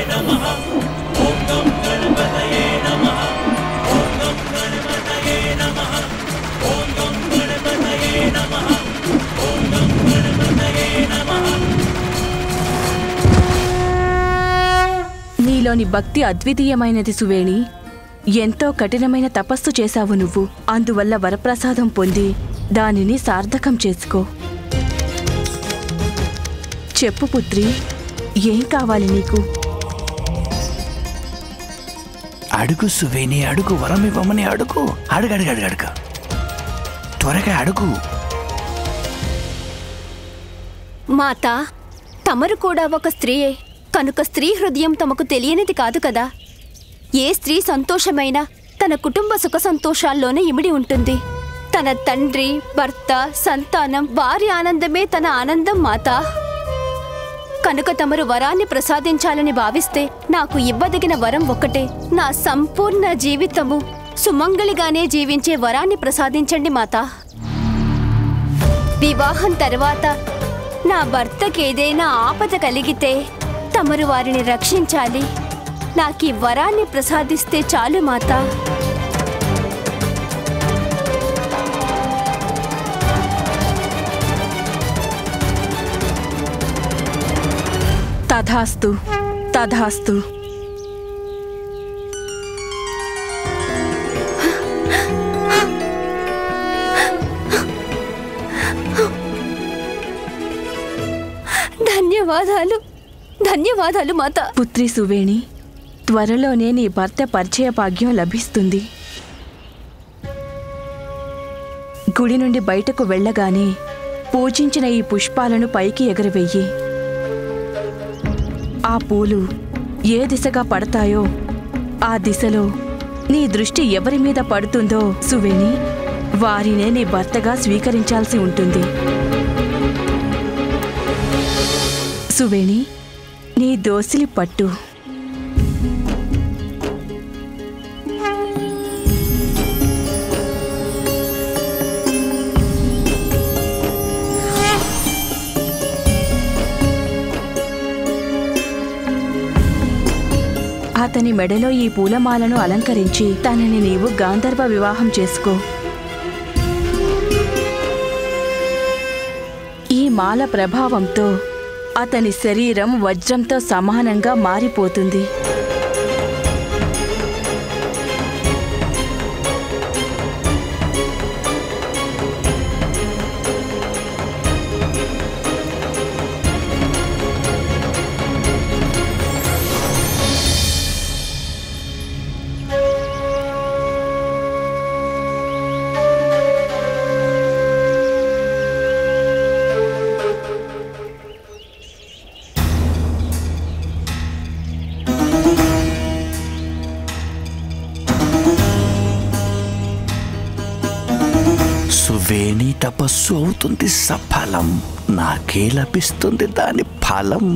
नमः। ॐ गं गणपतये नमः। ॐ गं गणपतये नमः। ॐ गं गणपतये नमः। ॐ गं गणपतये नमः। నీలోని భక్తి అద్వితీయమైనది సువేణి. ఎంతో కఠినమైన తపస్సు చేశావు నువ్వు. అందువల్ల వరప్రసాదం పొంది దానిని సార్థకం చేసుకో. చెప్పు పుత్రి, ఏం కావాలి నీకు? అడుగు సువేణి, అడుగు. వరం ఇవ్వమని అడుగు. అడుగు త్వరగా అడుగు. మాత, తమరు కూడా ఒక స్త్రీయే కనుక స్త్రీ హృదయం తమకు తెలియనిది కాదు కదా. ఏ స్త్రీ సంతోషమైనా తన కుటుంబ సుఖ సంతోషాల్లోనే ఇమిడి ఉంటుంది. తన తండ్రి, భర్త, సంతానం, వారి ఆనందమే తన ఆనందం మాత. కనుక తమరు వరాన్ని ప్రసాదించాలని భావిస్తే నాకు ఇవ్వదగిన వరం ఒక్కటే. నా సంపూర్ణ జీవితము సుమంగళిగానే జీవించే వరాన్ని ప్రసాదించండి మాత. వివాహం తర్వాత నా భర్తకి ఏదైనా ఆపద కలిగితే తమరు వారిని రక్షించాలి. నాకు ఈ వరాన్ని ప్రసాదిస్తే చాలు మాత. తథాస్తు తథాస్తు. ధన్యవాదాలు ధన్యవాదాలు మాత. పుత్రి సువేణి, త్వరలోనే నీ భర్త పరిచయ భాగ్యం లభిస్తుంది. గుడి నుండి బయటకు వెళ్ళగానే పూజించిన ఈ పుష్పాలను పైకి ఎగరవెయ్యి. ఆ పూలు ఏ దిశగా పడతాయో ఆ దిశలో నీ దృష్టి ఎవరి మీద పడుతుందో సువేణి, వారినే నీ భర్తగా స్వీకరించాల్సి ఉంటుంది. సువేణి, నీ దోసిలి పట్టు. అతని మెడలో ఈ పూలమాలను అలంకరించి తనని నీవు గాంధర్వ వివాహం చేసుకో. ఈ మాల ప్రభావంతో అతని శరీరం వజ్రంతో సమానంగా మారిపోతుంది. సువేణి తపస్సు అవుతుంది సఫలం. నాకే లభిస్తుంది దాని ఫలం.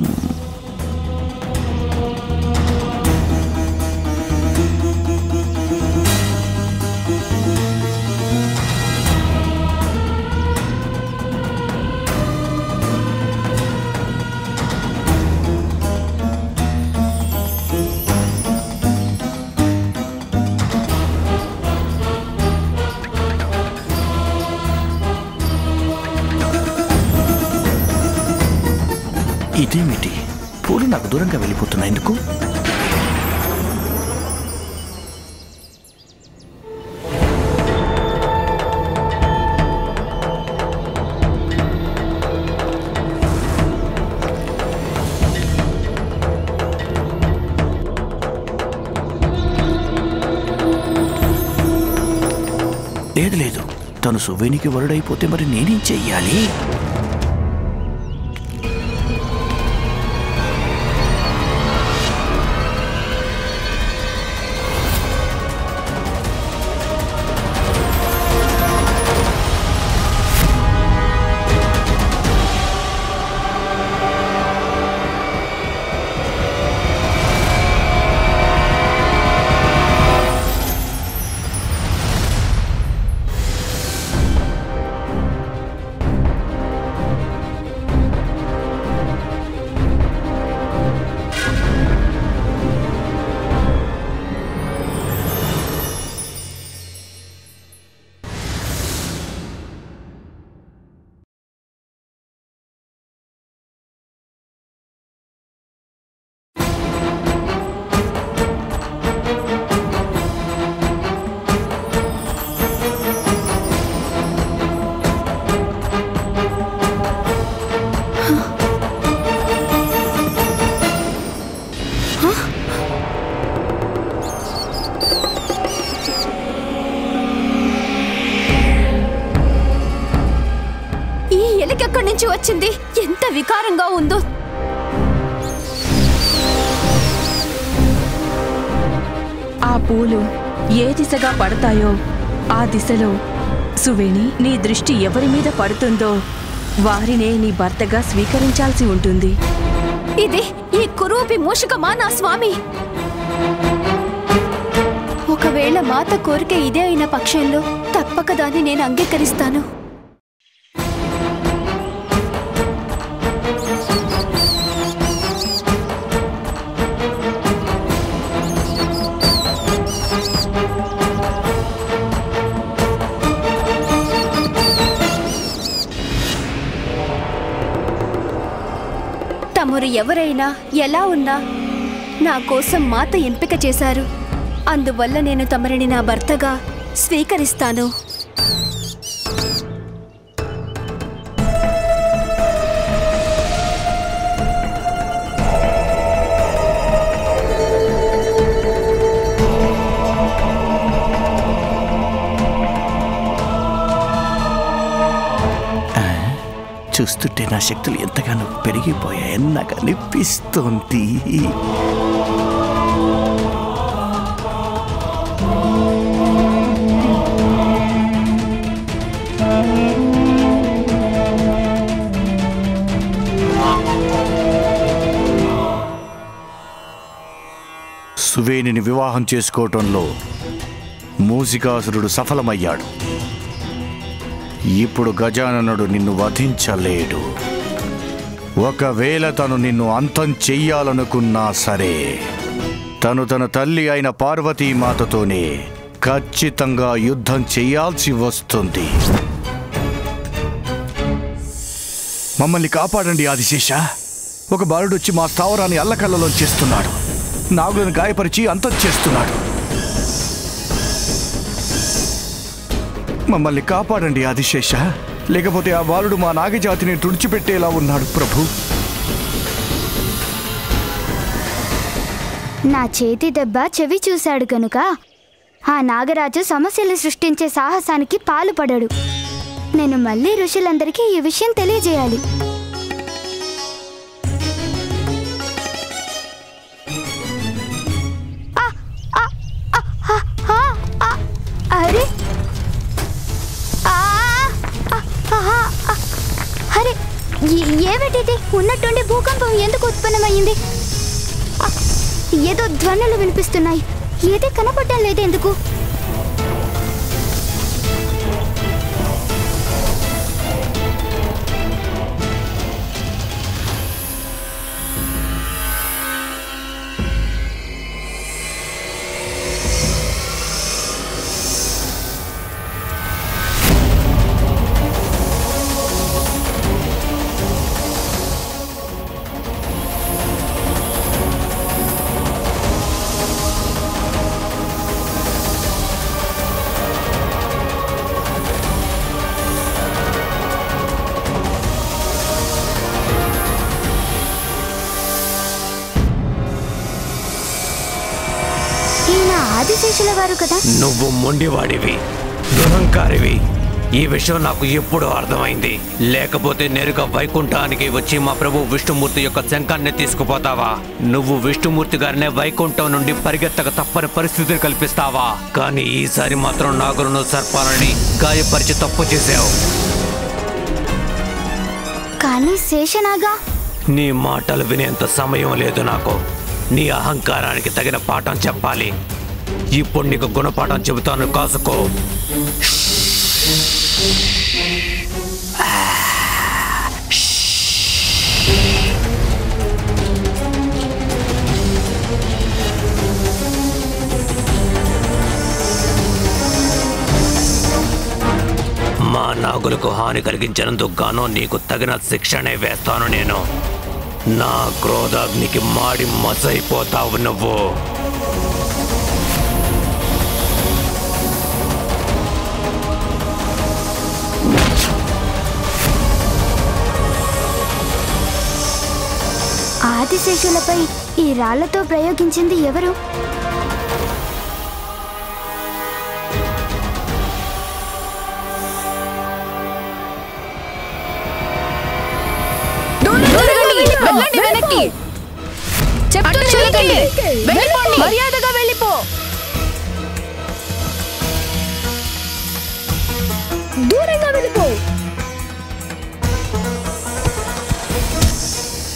ఇదేమిటి? పూలు నాకు దూరంగా వెళ్ళిపోతున్నాయి ఎందుకు? లేదు, తను సువేణికి వరుడైపోతే మరి నేనేం చెయ్యాలి? ఎంత వికారంగా ఉందో. ఆ పూలు ఏ దిశగా పడతాయో ఆ దిశలో సువేణి నీ దృష్టి ఎవరి మీద పడుతుందో వారినే నీ భర్తగా స్వీకరించాల్సి ఉంటుంది. ఇది ఈ కురూపి మూషికమా నా స్వామి? ఒకవేళ మాత కోరిక ఇదే అయిన పక్షంలో తప్పక దాన్ని నేను అంగీకరిస్తాను. తమరు ఎవరైనా ఎలా ఉన్నా నా కోసం మాత ఎంపిక చేశారు. అందువల్ల నేను తమరిని నా భర్తగా స్వీకరిస్తాను. చూస్తుంటే నా శక్తులు ఎంతగానో పెరిగిపోయాయని నాకు అనిపిస్తోంది. సువేణిని వివాహం చేసుకోవటంలో మూషికాసురుడు సఫలమయ్యాడు. ఇప్పుడు గజాననుడు నిన్ను వధించలేడు. ఒకవేళ తను నిన్ను అంతం చెయ్యాలనుకున్నా సరే తను తన తల్లి అయిన పార్వతీమాతతోనే ఖచ్చితంగా యుద్ధం చెయ్యాల్సి వస్తుంది. మమ్మల్ని కాపాడండి ఆదిశేష. ఒక బాలుడొచ్చి మా స్థావరాన్ని అల్లకల్లలో చేస్తున్నాడు. నాగులను గాయపరిచి అంతం చేస్తున్నాడు. మమ్మల్ని కాపాడండి ఆదిశేష. లేకపోతే ఆ బాలుడు మా నాగజాతిని తుడిచిపెట్టేలా ఉన్నాడు ప్రభు. నా చేతి దెబ్బ చెవి చూశాడు కనుక ఆ నాగరాజు సమస్యలు సృష్టించే సాహసానికి పాలుపడాడు. నేను మళ్ళీ ఋషులందరికీ ఈ విషయం తెలియజేయాలి. అరే అరే ఏమిటిది? ఉన్నట్టుండి భూకంపం ఎందుకు ఉత్పన్నమైంది? ఏదో ధ్వనులు వినిపిస్తున్నాయి. ఏది కనపడటం లేదు ఎందుకు? ఆదిశేషుల వారు కదా? నువ్వు మొండివాడివి, దురహంకారివి. ఈ విషయం నాకు ఎప్పుడూ అర్థమైంది. లేకపోతే నేరుగా వైకుంఠానికి వచ్చి మా ప్రభు విష్ణుమూర్తి యొక్క శంఖాన్ని తీసుకుపోతావా? నువ్వు విష్ణుమూర్తి గారినే వైకుంఠం నుండి పరిగెత్తక తప్పని పరిస్థితిని కల్పిస్తావా? కానీ ఈసారి మాత్రం నాగులను సర్పాలని గాయపరిచి తప్పు చేసావు. కానీ శేషనాగా, నీ మాటలు వినేంత సమయం లేదు నాకు. నీ అహంకారానికి తగిన పాఠం చెప్పాలి. ఇప్పుడు నీకు గుణపాఠం చెబుతాను, కాసుకో. మా నాగులకు హాని కలిగించినందుకు గాను నీకు తగిన శిక్షనే వేస్తాను నేను. నా క్రోధాగ్నికి మాడి మసైపోతావు నువ్వు. ఆదిశేషులపై ఈ రాళ్లతో ప్రయోగించింది ఎవరు? వెళ్ళండి వెనక్కి. చెప్తున్నాను, వెళ్ళిపోండి. మర్యాదగా వెళ్ళిపో. దూరంగా వెళ్ళిపో.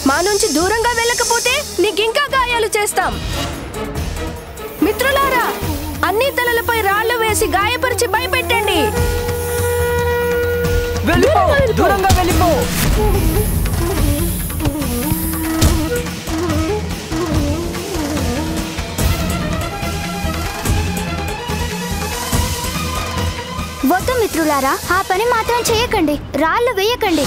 మా నుంచి దూరంగా వెళ్ళకపోతే నీకింకా గాయాలు చేస్తాం. మిత్రులారా, అన్ని తలలపై రాళ్లు వేసి గాయపరిచి భయపెట్టండి. దూరంగా వెళ్ళిపో. వద్దు మిత్రులారా, ఆ పని మాత్రం చేయకండి. రాళ్ళు వేయకండి.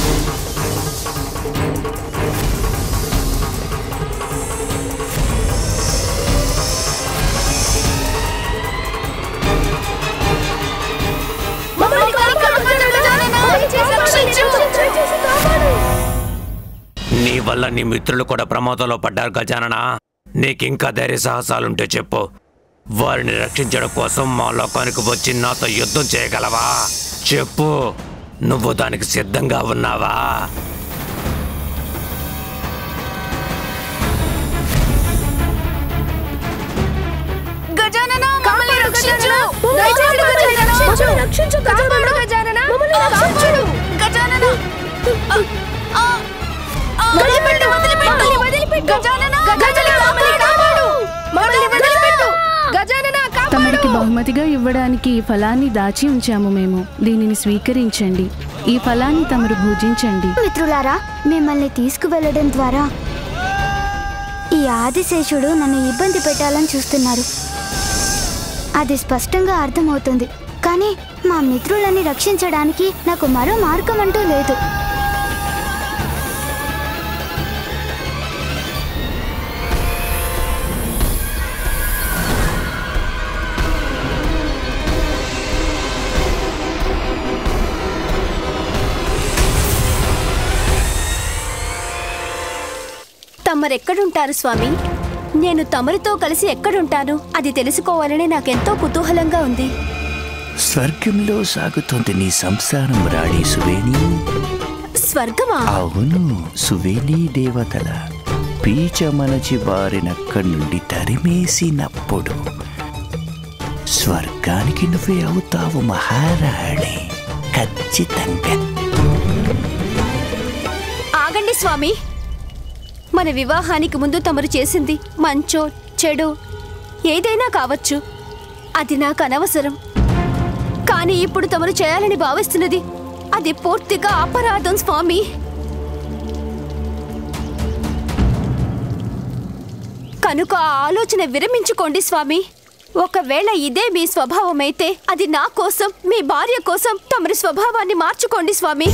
నీ వల్ల నీ మిత్రులు కూడా ప్రమాదంలో పడ్డారు గజానన. నీకింకా ధైర్య సాహసాలుంటే చెప్పు. వారిని రక్షించడం కోసం మా లోకానికి వచ్చి నాతో యుద్ధం చేయగలవా? చెప్పు, నువ్వు దానికి సిద్ధంగా ఉన్నావా? గజానన, మమ్మల్ని రక్షించు. దయచేసి మమ్మల్ని రక్షించు. గజానన, గజానన, రక్షించు. గజానన, వదిలిపెట్టు, వదిలిపెట్టు, వదిలిపెట్టు. గజానన, గజానన, మమ్మల్ని కాపాడు. మమ్మల్ని వదిలిపెట్టు. గజానన, కాపాడు. తమరికి బహుమతిగా ఇవ్వడానికి ఈ ఫలాన్ని దాచి ఉంచాము మేము. దీనిని స్వీకరించండి. ఈ ఫలాన్ని తమరు భుజించండి. మిత్రులారా, మిమ్మల్ని తీసుకువెళ్ళడం ద్వారా ఈ ఆదిశేషుడు నన్ను ఇబ్బంది పెట్టాలని చూస్తున్నారు. అది స్పష్టంగా అర్థమవుతుంది. కానీ మా మిత్రులని రక్షించడానికి నాకు మరో మార్గం అంటూ లేదు. తమరెక్కడుంటారు స్వామి? నేను తమరితో కలిసి ఎక్కడుంటాను అది తెలుసుకోవాలని నాకెంతో కుతూహలంగా ఉంది. స్వర్గంలో సాగుతోంది నీ సంసారం రాణి సువేణి. స్వర్గమా? అవును, సువేణి దేవతల పీచమనచి వారినక్కడి నుండి తరిమేసినప్పుడు స్వర్గానికి నువ్వే అవుతావు మహారాణి, ఖచ్చితంగా. ఆగండి స్వామి. మన వివాహానికి ముందు తమరు చేసింది మంచో చెడు ఏదైనా కావచ్చు, అది నాకు అనవసరం. కానీ ఇప్పుడు తమరు చేయాలని భావిస్తున్నది అది పూర్తిగా అపరాధం స్వామి. కనుక ఆ ఆలోచన విరమించుకోండి స్వామి. ఒకవేళ ఇదే మీ స్వభావమైతే అది నా కోసం, మీ భార్య కోసం తమరి స్వభావాన్ని మార్చుకోండి స్వామి.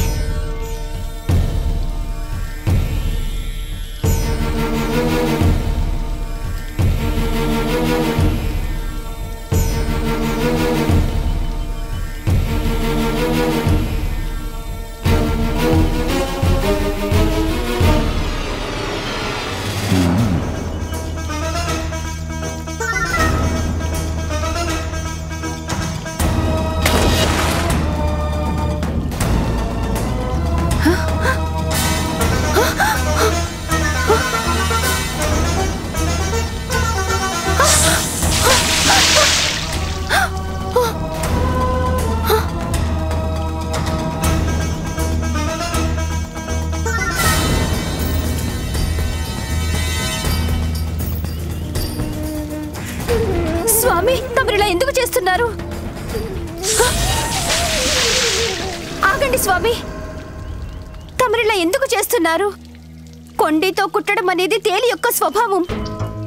స్వామి, తమరిలా ఎందుకు చేస్తున్నారు? ఆగండి స్వామి, తమరిలా ఎందుకు చేస్తున్నారు? కొండితో కుట్టడం అనేది తేలి యొక్క స్వభావం.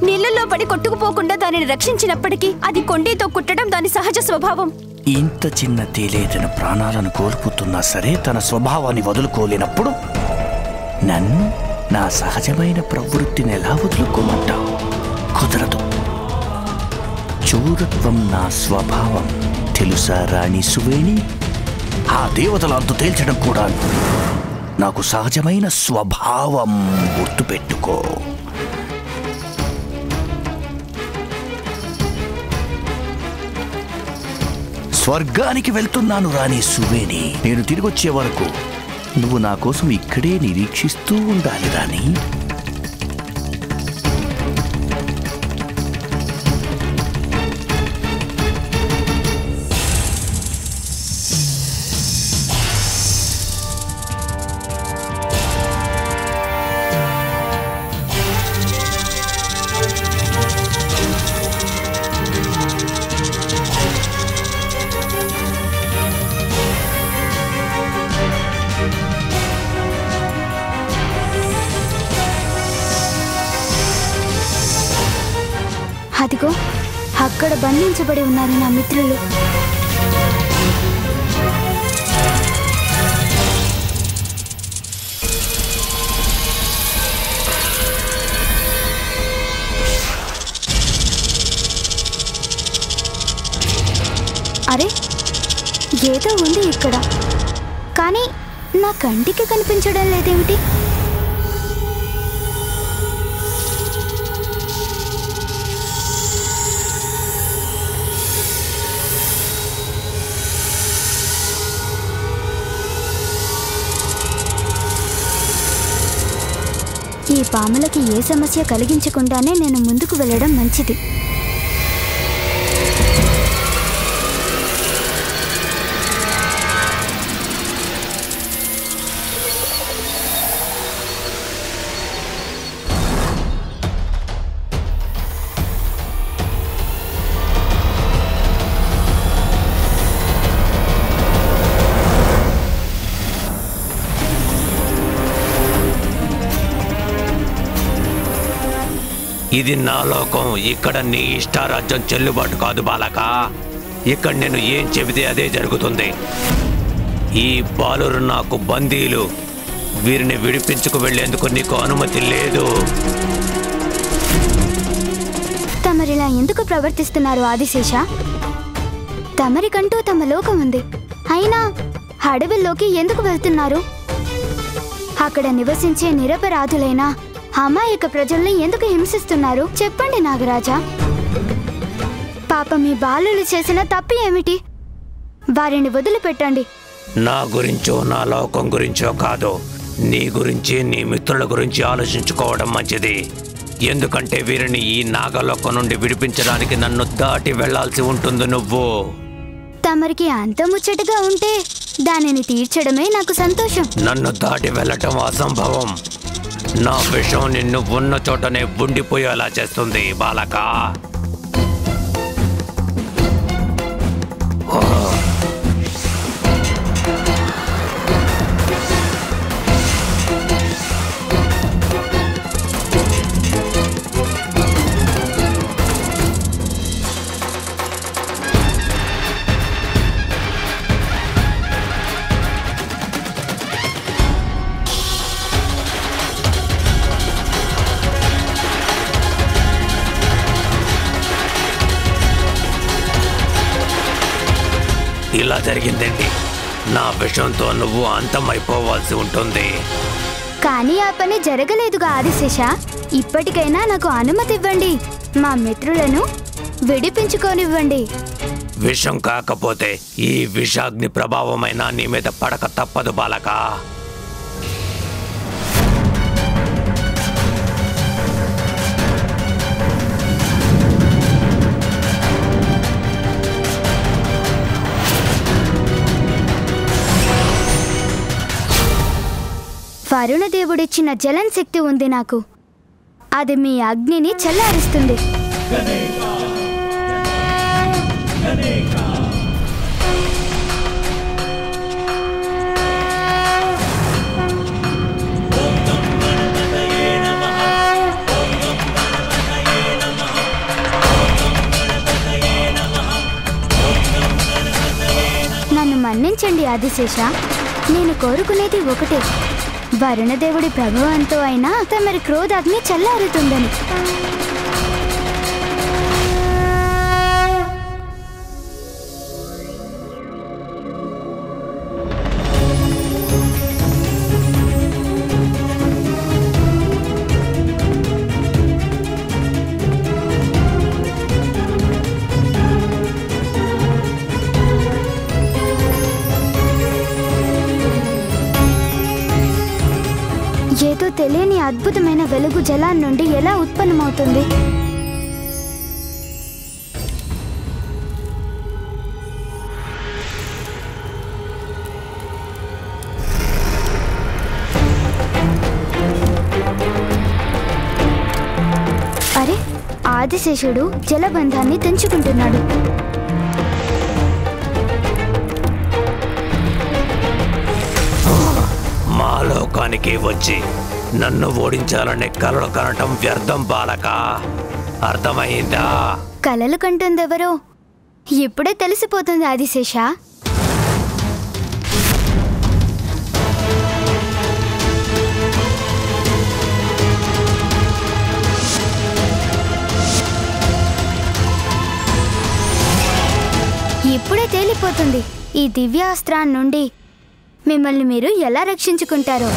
నీళ్ళల్లో పడి కొట్టుకుపోకుండా దానిని రక్షించినప్పటికీ అది కొండితో కుట్టడం దాని సహజ స్వభావం. ఇంత చిన్న తేలే తన ప్రాణాలను కోల్పోతున్నా సరే తన స్వభావాన్ని వదులుకోలేనప్పుడు నన్ను, నా సహజమైన ప్రవృత్తిని ఎలా వదులుకోమంటావు? కుదరదు. చూరత్వం నా స్వభావం తెలుసా రాణి సువేణి? ఆ దేవతల అంతు తేల్చడం కూడా నాకు సహజమైన స్వభావం. గుర్తుపెట్టుకో. స్వర్గానికి వెళ్తున్నాను రాణి సువేణి. నేను తిరిగొచ్చే వరకు నువ్వు నా కోసం ఇక్కడే నిరీక్షిస్తూ ఉండాలి రాణి. అదిగో అక్కడ బంధించబడి ఉన్నారు నా మిత్రులు. అరే, ఏదో ఉంది ఇక్కడ, కానీ నా కంటికి కనిపించడం లేదేమిటి? ఈ పాములకి ఏ సమస్య కలిగించకుండానే నేను ముందుకు వెళ్ళడం మంచిది. ఇది నా లోకం. ఇక్కడ నీ ఇష్టారాజ్యం చెల్లుబాటు కాదు బాలక. ఇక్కడ నేను ఏం చెబితే అదే జరుగుతుంది. ఈ బాలురు నాకు బందీలు. వీరిని విడిపించుకు వెళ్లేందుకు నీకు అనుమతి లేదు. తమరిలా ఎందుకు ప్రవర్తిస్తున్నారు ఆదిశేష? తమరికంటూ తమ లోకం ఉంది, అయినా అడవిలోకి ఎందుకు వెళ్తున్నారు? అక్కడ నివసించే నిరపరాధులైన అమాయక ప్రజల్ని ఎందుకు హింసిస్తున్నారు? చెప్పండి నాగరాజా. పాప మీ బాలులు చేసిన తప్పు ఏమిటి? వారిని వదిలిపెట్టండి. నా గురించో నా లోకం గురించో కాదు, నీ గురించి నీ మిత్రుల గురించి ఆలోచించుకోవడం మంచిది. ఎందుకంటే వీరిని ఈ నాగలోకం నుండి విడిపించడానికి నన్ను దాటి వెళ్లాల్సి ఉంటుంది. నువ్వు తమరికి అంత ముచ్చటగా ఉంటే దానిని తీర్చడమే నాకు సంతోషం. నన్ను దాటి వెళ్ళటం అసంభవం. నా విషయం నిన్ను ఉన్న చోటనే ఉండిపోయేలా చేస్తుంది బాలక. ఇలా జరిగిందండి. నా విషయంతో నువ్వు అంతమైపోవాల్సి ఉంటుంది. కానీ ఆ పని జరగలేదుగా ఆదిశేష. ఇప్పటికైనా నాకు అనుమతి ఇవ్వండి. మా మిత్రులను విడిపించుకోనివ్వండి. విషం కాకపోతే ఈ విషాగ్ని ప్రభావమైనా నీ మీద పడక తప్పదు బాలక. వరుణదేవుడిచ్చిన జలన్ శక్తి ఉంది నాకు. అది మీ అగ్నిని చల్లారుస్తుంది. నన్ను మన్నించండి ఆదిశేష. నేను కోరుకునేది ఒకటే, వరుణదేవుడి ప్రభావంతో అయినా తమరి క్రోధాగ్ని చల్లారుతుందని. ఏదో తెలియని అద్భుతమైన వెలుగు జలాన్ని నుండి ఎలా ఉత్పన్నమవుతుంది? అరే, ఆదిశేషుడు జలబంధాన్ని తెంచుకుంటున్నాడు. మా లోకానికి వచ్చి నన్ను ఓడించాలనే కలలు కనటం వ్యర్థం బాలక. అర్థమైందా? కలలు కంటుందెవరో ఇప్పుడే తెలిసిపోతుంది ఆదిశేష. ఇప్పుడే తేలిపోతుంది ఈ దివ్యాస్త్రాన్ని నుండి మిమ్మల్ని మీరు ఎలా రక్షించుకుంటారో.